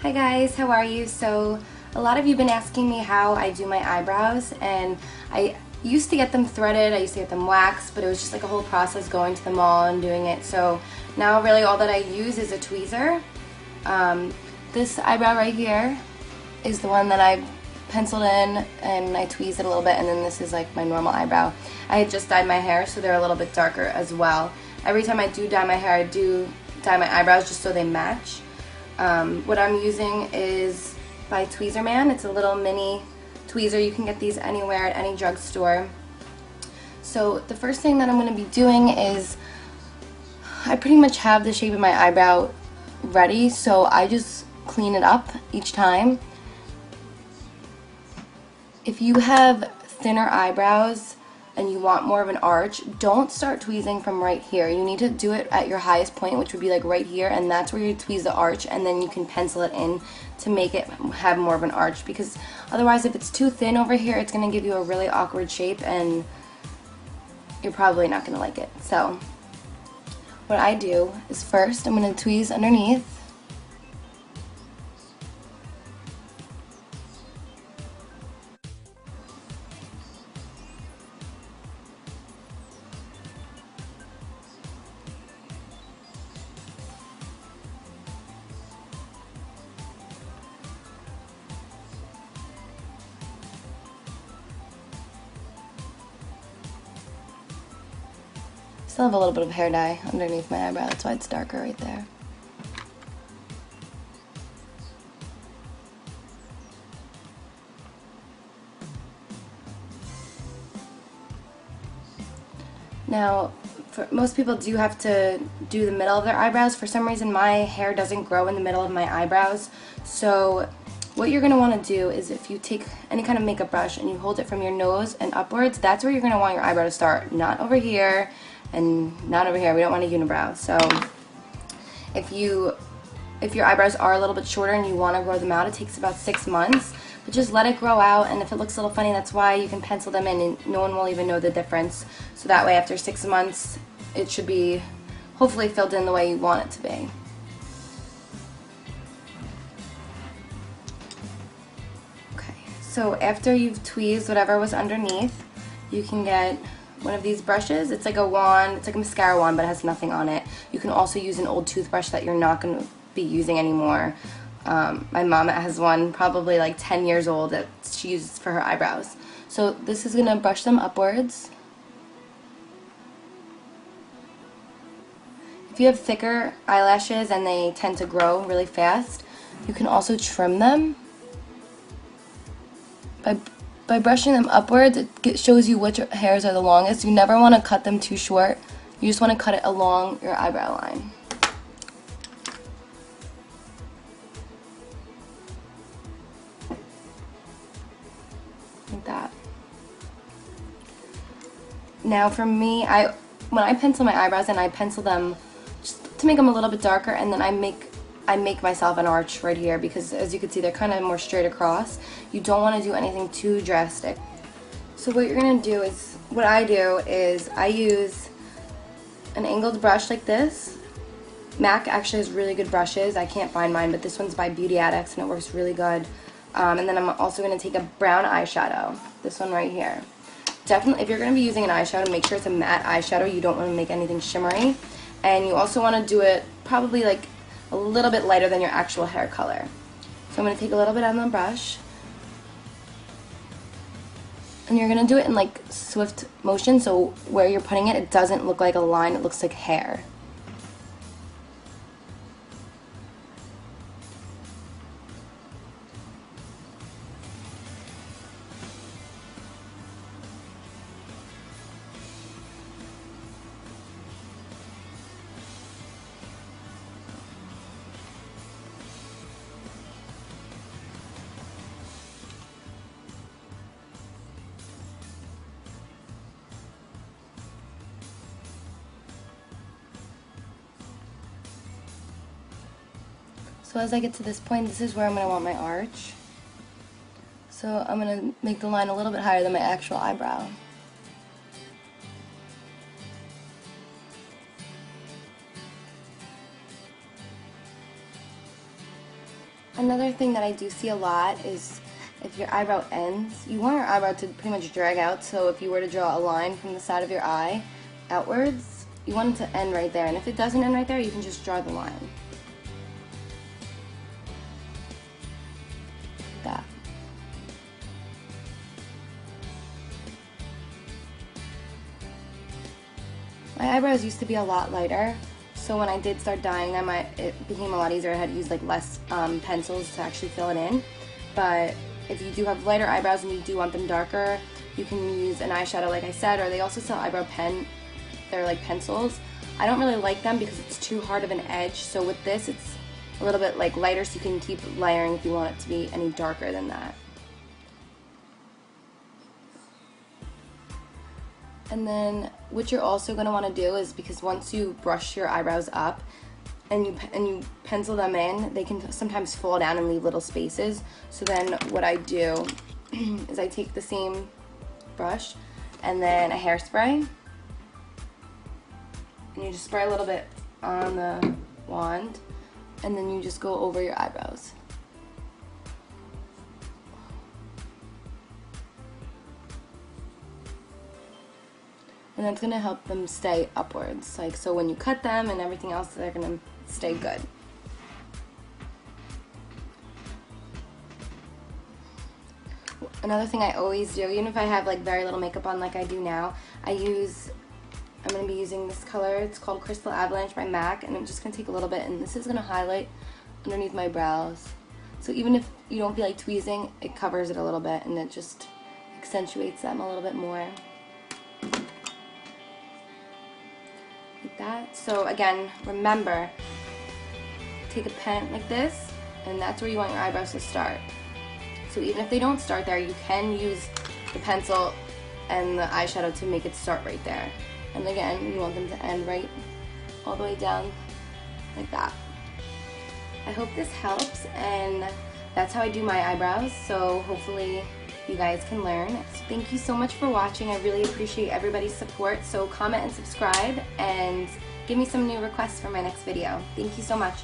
Hi guys, how are you? So a lot of you have been asking me how I do my eyebrows, and I used to get them threaded, I used to get them waxed, but it was just like a whole process going to the mall and doing it. So now really all that I use is a tweezer. This eyebrow right here is the one that I penciled in and I tweezed it a little bit, and then this is like my normal eyebrow. I had just dyed my hair, so they're a little bit darker as well. Every time I do dye my hair, I do dye my eyebrows just so they match. What I'm using is by Tweezer Man. It's a little mini tweezer. You can get these anywhere at any drugstore. So the first thing that I'm going to be doing is I pretty much have the shape of my eyebrow ready, so I just clean it up each time. If you have thinner eyebrows and you want more of an arch, don't start tweezing from right here. You need to do it at your highest point, which would be like right here, and that's where you tweeze the arch, and then you can pencil it in to make it have more of an arch, because otherwise if it's too thin over here, it's going to give you a really awkward shape and you're probably not going to like it. So what I do is first I'm going to tweeze underneath. Still have a little bit of hair dye underneath my eyebrow, that's why it's darker right there. Now, most people do have to do the middle of their eyebrows. For some reason, my hair doesn't grow in the middle of my eyebrows. So what you're going to want to do is, if you take any kind of makeup brush and you hold it from your nose and upwards, that's where you're going to want your eyebrow to start. Not over here and not over here. We don't want a unibrow. So if your eyebrows are a little bit shorter and you want to grow them out, it takes about 6 months. But just let it grow out, and if it looks a little funny, that's why you can pencil them in and no one will even know the difference. So that way after 6 months it should be hopefully filled in the way you want it to be. Okay, so after you've tweezed whatever was underneath, you can get one of these brushes. It's like a wand, it's like a mascara wand, but it has nothing on it. You can also use an old toothbrush that you're not going to be using anymore. My mom has one probably like 10 years old that she uses for her eyebrows. So this is going to brush them upwards. If you have thicker eyelashes and they tend to grow really fast, you can also trim them. By brushing them upwards, it shows you which hairs are the longest. You never want to cut them too short. You just want to cut it along your eyebrow line. Like that. Now for me, when I pencil my eyebrows, and I pencil them just to make them a little bit darker, and then I make myself an arch right here, because as you can see they're kind of more straight across. You don't want to do anything too drastic. So what you're going to do is, what I do is I use an angled brush like this. MAC actually has really good brushes. I can't find mine, but this one's by Beauty Addicts and it works really good. And then I'm also going to take a brown eyeshadow, this one right here. Definitely, if you're going to be using an eyeshadow, make sure it's a matte eyeshadow. You don't want to make anything shimmery. And you also want to do it probably like a little bit lighter than your actual hair color. So I'm going to take a little bit on the brush. And you're going to do it in like swift motion, so where you're putting it, it doesn't look like a line, it looks like hair. So as I get to this point, this is where I'm going to want my arch. So I'm going to make the line a little bit higher than my actual eyebrow. Another thing that I do see a lot is if your eyebrow ends, you want your eyebrow to pretty much drag out, so if you were to draw a line from the side of your eye outwards, you want it to end right there, and if it doesn't end right there, you can just draw the line. Like that. My eyebrows used to be a lot lighter, so when I did start dyeing them, it became a lot easier. I had to use like less pencils to actually fill it in. But if you do have lighter eyebrows and you do want them darker, you can use an eyeshadow like I said, or they also sell eyebrow pen. They're like pencils. I don't really like them because it's too hard of an edge, so with this it's a little bit like lighter, so you can keep layering if you want it to be any darker than that. And then what you're also going to want to do is, because once you brush your eyebrows up and you pencil them in, they can sometimes fall down and leave little spaces. So then what I do is I take the same brush and then a hairspray, and you just spray a little bit on the wand, and then you just go over your eyebrows. And that's going to help them stay upwards, like so when you cut them and everything else, they're going to stay good. Another thing I always do, even if I have like very little makeup on like I do now, I'm going to be using this color. It's called Crystal Avalanche by MAC, and I'm just going to take a little bit, and this is going to highlight underneath my brows. So even if you don't feel like tweezing, it covers it a little bit, and it just accentuates them a little bit more. Like that. So again, remember, take a pen like this, and that's where you want your eyebrows to start. So even if they don't start there, you can use the pencil and the eyeshadow to make it start right there. And again, you want them to end right all the way down like that. I hope this helps, and that's how I do my eyebrows, so hopefully you guys can learn. So thank you so much for watching. I really appreciate everybody's support, so comment and subscribe and give me some new requests for my next video. Thank you so much.